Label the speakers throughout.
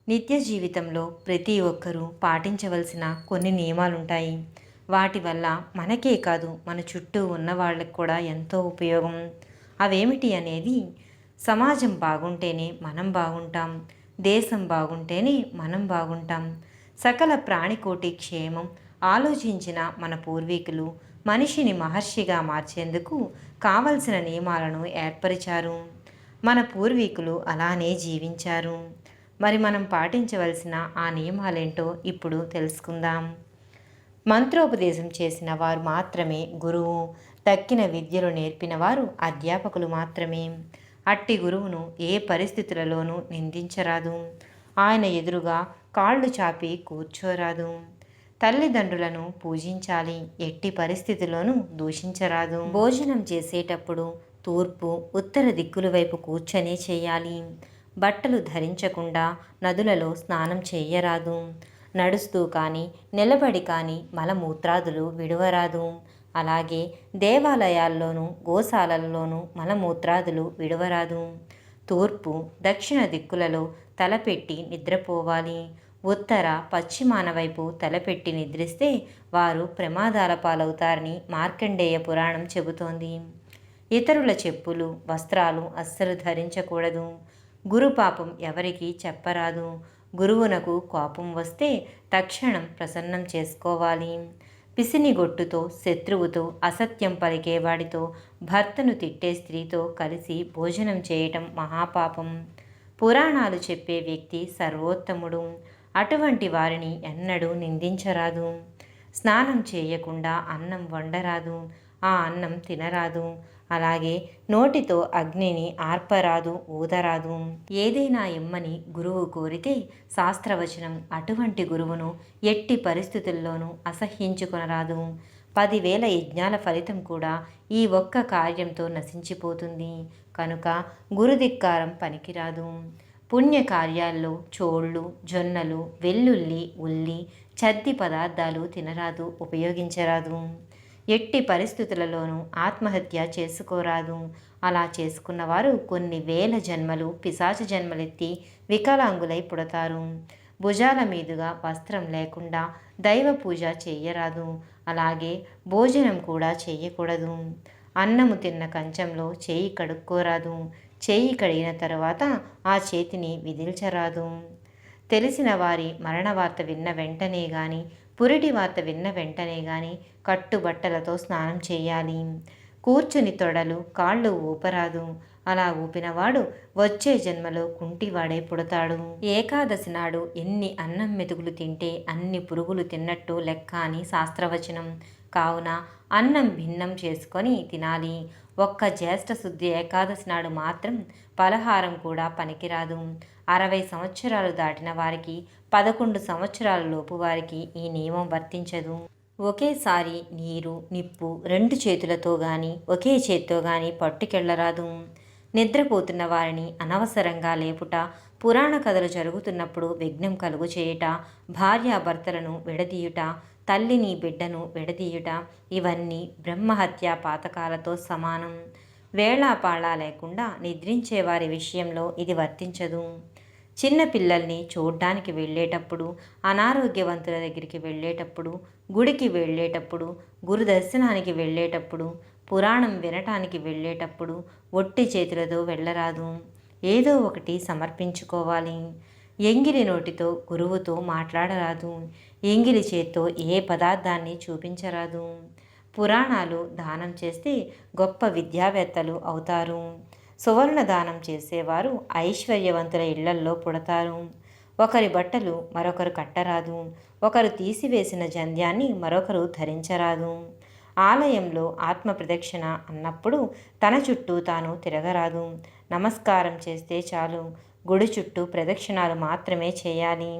Speaker 1: నిత్య జీవితంలో ప్రతి ఒక్కరూ పాటించవలసిన కొన్ని నియమాలుంటాయి. వాటి వల్ల మనకే కాదు, మన చుట్టూ ఉన్న వాళ్ళకి కూడా ఎంతో ఉపయోగం. అవేమిటి అనేది, సమాజం బాగుంటేనే మనం బాగుంటాం, దేశం బాగుంటేనే మనం బాగుంటాం. సకల ప్రాణికోటి క్షేమం ఆలోచించిన మన పూర్వీకులు మనిషిని మహర్షిగా మార్చేందుకు కావలసిన నియమాలను ఏర్పరిచారు. మన పూర్వీకులు అలానే జీవించారు. మరి మనం పాటించవలసిన ఆ నియమాలేంటో ఇప్పుడు తెలుసుకుందాం. మంత్రోపదేశం చేసిన వారు మాత్రమే గురువు, తక్కిన విద్యలు నేర్పిన వారు అధ్యాపకులు మాత్రమే. అట్టి గురువును ఏ పరిస్థితులలోనూ నిందించరాదు. ఆయన ఎదురుగా కాళ్ళు చాపి కూర్చోరాదు. తల్లిదండ్రులను పూజించాలి, ఎట్టి పరిస్థితుల్లోనూ దూషించరాదు. భోజనం చేసేటప్పుడు తూర్పు ఉత్తర దిక్కుల వైపు కూర్చొని చేయాలి. బట్టలు ధరించకుండా నదులలో స్నానం చేయరాదు. నడుస్తూ కానీ నిలబడి కానీ మలమూత్రాదులు విడవరాదు. అలాగే దేవాలయాల్లోనూ గోశాలల్లోనూ మలమూత్రాదులు విడవరాదు. తూర్పు దక్షిణ దిక్కులలో తలపెట్టి నిద్రపోవాలి. ఉత్తర పశ్చిమాన వైపు తలపెట్టి నిద్రిస్తే వారు ప్రమాదాల పాలవుతారని మార్కండేయ పురాణం చెబుతోంది. ఇతరుల చెప్పులు వస్త్రాలు అస్సలు ధరించకూడదు. గురుపాపం ఎవరికీ చెప్పరాదు. గురువునకు కోపం వస్తే తక్షణం ప్రసన్నం చేసుకోవాలి. పిసినిగొట్టుతో, శత్రువుతో, అసత్యం పలికేవాడితో, భర్తను తిట్టే స్త్రీతో కలిసి భోజనం చేయటం మహాపాపం. పురాణాలు చెప్పే వ్యక్తి సర్వోత్తముడు. అటువంటి వారిని ఎన్నడూ నిందించరాదు. స్నానం చేయకుండా అన్నం వండరాదు, ఆ అన్నం తినరాదు. అలాగే నోటితో అగ్నిని ఆర్పరాదు, ఊదరాదు. ఏదైనా ఇమ్మని గురువు కోరితే శాస్త్రవచనం అటువంటి గురువును ఎట్టి పరిస్థితుల్లోనూ అసహ్యించుకొనరాదు. 10,000 యజ్ఞాల ఫలితం కూడా ఈ ఒక్క కార్యంతో నశించిపోతుంది. కనుక గురుధిక్కారం పనికిరాదు. పుణ్యకార్యాల్లో చోళ్ళు, జొన్నలు, వెల్లుల్లి, ఉల్లి, చద్ది పదార్థాలు తినరాదు, ఉపయోగించరాదు. ఎట్టి పరిస్థితులలోనూ ఆత్మహత్య చేసుకోరాదు. అలా చేసుకున్నవారు కొన్ని వేల జన్మలు పిశాచ జన్మలెత్తి వికలాంగులై పుడతారు. భుజాల మీదుగా వస్త్రం లేకుండా దైవ పూజ చెయ్యరాదు. అలాగే భోజనం కూడా చెయ్యకూడదు. అన్నము తిన్న కంచంలో చేయి కడుక్కోరాదు. చేయి కడిగిన తర్వాత ఆ చేతిని విదిల్చరాదు. తెలిసిన వారి మరణ వార్త విన్న వెంటనే గాని, పురిటి వార్త విన్న వెంటనే గాని కట్టుబట్టలతో స్నానం చేయాలి. కూర్చుని తొడలు కాళ్ళు ఊపరాదు. అలా ఊపినవాడు వచ్చే జన్మలో కుంటివాడే పుడతాడు. ఏకాదశి నాడు ఎన్ని అన్నం మెతుకులు తింటే అన్ని పురుగులు తిన్నట్టు లెక్క అని శాస్త్రవచనం. కావున అన్నం భిన్నం చేసుకొని తినాలి. ఒక్క జ్యేష్ఠ శుద్ధి ఏకాదశి నాడు మాత్రం పలహారం కూడా పనికిరాదు. 60 సంవత్సరాలు దాటిన వారికి, 11 సంవత్సరాల లోపు వారికి ఈ నియమం వర్తించదు. ఒకేసారి నీరు, నిప్పు 2 చేతులతో గాని ఒకే చేత్తో గాని పట్టుకెళ్లరాదు. నిద్రపోతున్న వారిని అనవసరంగా లేపుట, పురాణ కథలు జరుగుతున్నప్పుడు విఘ్నం కలుగు చేయుట, భార్యాభర్తలను విడదీయుట, తల్లిని బిడ్డను విడదీయుట ఇవన్నీ బ్రహ్మహత్యా పాతకాలతో సమానం. వేళాపాళా లేకుండా నిద్రించే వారి విషయంలో ఇది వర్తించదు. చిన్న పిల్లల్ని చూడ్డానికి వెళ్ళేటప్పుడు, అనారోగ్యవంతుల దగ్గరికి వెళ్ళేటప్పుడు, గుడికి వెళ్ళేటప్పుడు, గురు దర్శనానికి వెళ్ళేటప్పుడు, పురాణం వినటానికి వెళ్ళేటప్పుడు ఒట్టి చేతులతో వెళ్ళరాదు. ఏదో ఒకటి సమర్పించుకోవాలి. ఎంగిలి నోటితో గురువుతో మాట్లాడరాదు. ఎంగిలి చేత్తో ఏ పదార్థాన్ని చూపించరాదు. పురాణాలు దానం చేస్తే గొప్ప విద్యావేత్తలు అవుతారు. సువర్ణ దానం చేసేవారు ఐశ్వర్యవంతుల ఇళ్లల్లో పుడతారు. ఒకరి బట్టలు మరొకరు కట్టరాదు. ఒకరు తీసివేసిన జంధ్యాన్ని మరొకరు ధరించరాదు. ఆలయంలో ఆత్మ ప్రదక్షిణ అన్నప్పుడు తన చుట్టూ తాను తిరగరాదు. నమస్కారం చేస్తే చాలు. గుడి చుట్టూ ప్రదక్షిణాలు మాత్రమే చేయాలి.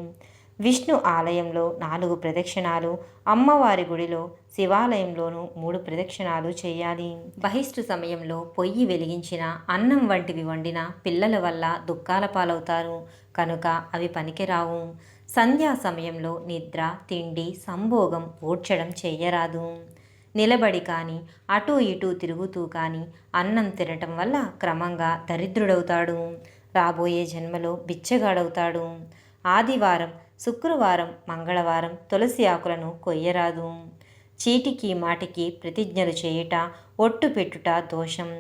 Speaker 1: విష్ణు ఆలయంలో 4 ప్రదక్షిణాలు, అమ్మవారి గుడిలో శివాలయంలోనూ 3 ప్రదక్షిణాలు చేయాలి. బహిష్టు సమయంలో పొయ్యి వెలిగించిన అన్నం వంటివి వండిన పిల్లల వల్ల దుఃఖాల పాలవుతారు. కనుక అవి పనికిరావు. సంధ్యా సమయంలో నిద్ర, తిండి, సంభోగం ఓడ్చడం చెయ్యరాదు. నిలబడి కానీ అటూ ఇటూ తిరుగుతూ కానీ అన్నం తినటం వల్ల క్రమంగా దరిద్రుడవుతాడు. రాబోయే జన్మలో బిచ్చగాడవుతాడు. ఆదివారం, శుక్రవారం, మంగళవారం తులసి ఆకులను కొయ్యరాదు. చీటికి మాటికి ప్రతిజ్ఞలు చేయుట, ఒట్టు పెట్టుట దోషం.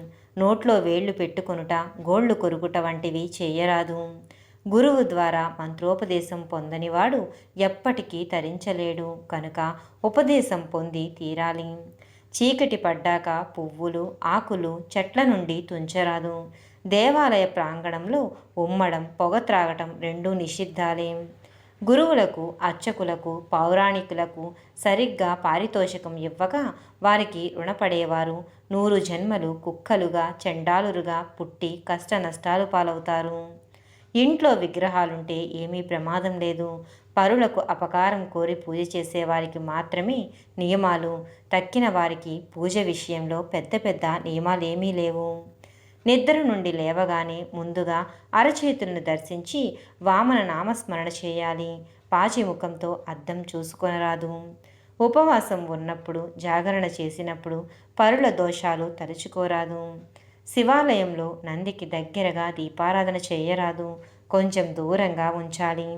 Speaker 1: నోట్లో వేళ్లు పెట్టుకొనుట, గోళ్లు కొరుకుట వంటివి చేయరాదు. గురువు ద్వారా మంత్రోపదేశం పొందనివాడు ఎప్పటికీ తరించలేడు కనుక ఉపదేశం పొంది తీరాలి. చీకటి పడ్డాక పువ్వులు, ఆకులు చెట్ల నుండి తుంచరాదు. దేవాలయ ప్రాంగణంలో ఉమ్మడం, పొగ త్రాగటం రెండూ నిషిద్ధాలే. గురువులకు, అర్చకులకు, పౌరాణికులకు సరిగ్గా పారితోషికం ఇవ్వక వారికి రుణపడేవారు 100 జన్మలు కుక్కలుగా, చండాలురుగా పుట్టి కష్ట నష్టాలు పాలవుతారు. ఇంట్లో విగ్రహాలుంటే ఏమీ ప్రమాదం లేదు. పరులకు అపకారం కోరి పూజ చేసేవారికి మాత్రమే నియమాలు. తక్కిన వారికి పూజ విషయంలో పెద్ద పెద్ద నియమాలేమీ లేవు. నిద్ర నుండి లేవగానే ముందుగా అరచేతులను దర్శించి వామన నామస్మరణ చేయాలి. పాచిముఖంతో అద్దం చూసుకొనరాదు. ఉపవాసం ఉన్నప్పుడు, జాగరణ చేసినప్పుడు పరుల దోషాలు తలుచుకోరాదు. శివాలయంలో నందికి దగ్గరగా దీపారాధన చేయరాదు. కొంచెం దూరంగా ఉంచాలి.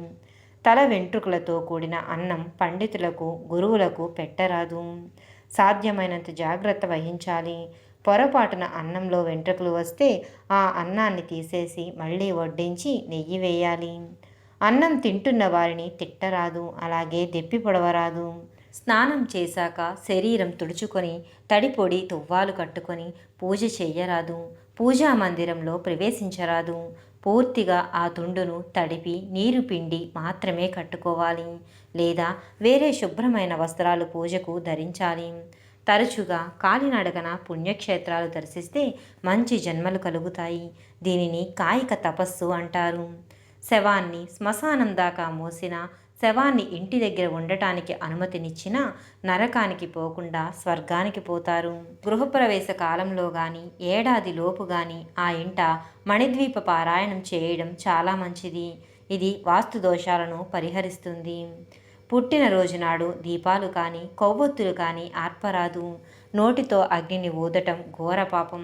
Speaker 1: తల వెంట్రుకలతో కూడిన అన్నం పండితులకు, గురువులకు పెట్టరాదు. సాధ్యమైనంత జాగ్రత్త వహించాలి. పొరపాటున అన్నంలో వెంట్రుకలు వస్తే ఆ అన్నాన్ని తీసేసి మళ్ళీ వడ్డించి నెయ్యి వేయాలి. అన్నం తింటున్న వారిని తిట్టరాదు, అలాగే దెప్పి పొడవరాదు. స్నానం చేశాక శరీరం తుడుచుకొని తడిపొడి తువ్వాలు కట్టుకొని పూజ చెయ్యరాదు. పూజా మందిరంలో ప్రవేశించరాదు. పూర్తిగా ఆ తుండును తడిపి నీరు పిండి మాత్రమే కట్టుకోవాలి. లేదా వేరే శుభ్రమైన వస్త్రాలు పూజకు ధరించాలి. తరచుగా కాలినడకన పుణ్యక్షేత్రాలు దర్శిస్తే మంచి జన్మలు కలుగుతాయి. దీనిని కాయిక తపస్సు అంటారు. శవాన్ని శ్మశానం దాకా మోసిన, శవాన్ని ఇంటి దగ్గర ఉండటానికి అనుమతినిచ్చినా నరకానికి పోకుండా స్వర్గానికి పోతారు. గృహప్రవేశ కాలంలో కానీ, ఏడాది లోపు కానీ ఆ ఇంట మణిద్వీప పారాయణం చేయడం చాలా మంచిది. ఇది వాస్తు దోషాలను పరిహరిస్తుంది. పుట్టినరోజు నాడు దీపాలు కానీ, కొవ్వొత్తులు కానీ ఆర్పరాదు. నోటితో అగ్నిని ఊదటం ఘోర పాపం.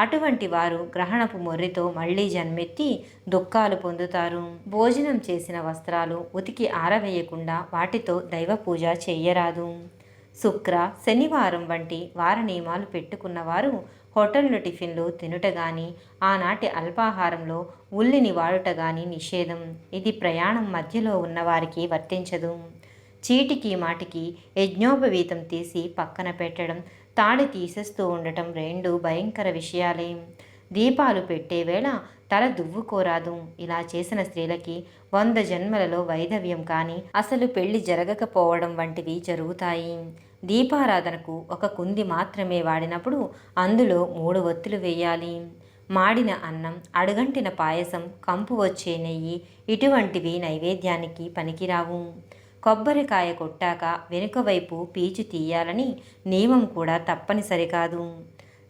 Speaker 1: అటువంటి వారు గ్రహణపు మొర్రితో మళ్ళీ జన్మెత్తి దుఃఖాలు పొందుతారు. భోజనం చేసిన వస్త్రాలు ఉతికి ఆరవేయకుండా వాటితో దైవ పూజ చెయ్యరాదు. శుక్ర, శనివారం వంటి వార నియమాలు పెట్టుకున్నవారు హోటల్లో టిఫిన్లు తినుట గాని, ఆనాటి అల్పాహారంలో ఉల్లిని వాడుట గాని నిషేధం. ఇది ప్రయాణం మధ్యలో ఉన్నవారికి వర్తించదు. చీటికి మాటికి యజ్ఞోపవీతం తీసి పక్కన పెట్టడం, తాళి తీసేస్తూ ఉండటం రెండూ భయంకర విషయాలే. దీపాలు పెట్టే వేళ తల దువ్వుకోరాదు. ఇలా చేసిన స్త్రీలకి 100 జన్మలలో వైధవ్యం కానీ, అసలు పెళ్లి జరగకపోవడం వంటివి జరుగుతాయి. దీపారాధనకు ఒక కుంది మాత్రమే వాడినప్పుడు అందులో 3 ఒత్తులు వేయాలి. మాడిన అన్నం, అడుగంటిన పాయసం, కంపు వచ్చే నెయ్యి ఇటువంటివి నైవేద్యానికి పనికిరావు. కొబ్బరికాయ కొట్టాక వెనుక వైపు పీచు తీయాలని నియమం కూడా తప్పనిసరి కాదు.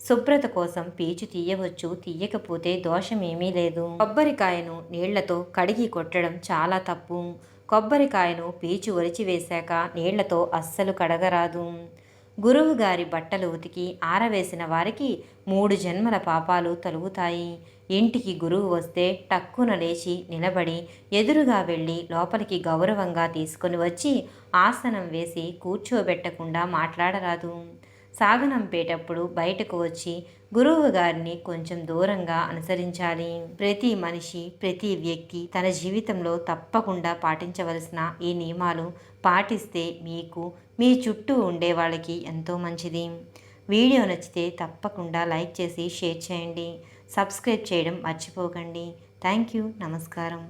Speaker 1: శుభ్రత కోసం పీచు తీయవచ్చు, తీయకపోతే దోషమేమీ లేదు. కొబ్బరికాయను నీళ్లతో కడిగి కొట్టడం చాలా తప్పు. కొబ్బరికాయను పీచు ఒలిచివేశాక నీళ్లతో అస్సలు కడగరాదు. గురువుగారి బట్టలు ఉతికి ఆరవేసిన వారికి 3 జన్మల పాపాలు తొలగుతాయి. ఇంటికి గురువు వస్తే టక్కున లేచి నిలబడి ఎదురుగా వెళ్ళి లోపలికి గౌరవంగా తీసుకొని వచ్చి ఆసనం వేసి కూర్చోబెట్టకుండా మాట్లాడరాదు. సాగనంపేటప్పుడు బయటకు వచ్చి గురువు గారిని కొంచెం దూరంగా అనుసరించాలి. ప్రతి మనిషి, ప్రతి వ్యక్తి తన జీవితంలో తప్పకుండా పాటించవలసిన ఈ నియమాలు పాటిస్తే మీకు, మీ చుట్టూ ఉండే వాళ్ళకి ఎంతో మంచిది. వీడియో నచ్చితే తప్పకుండా లైక్ చేసి షేర్ చేయండి. సబ్స్క్రైబ్ చేయడం మర్చిపోకండి. Thank you. నమస్కారం.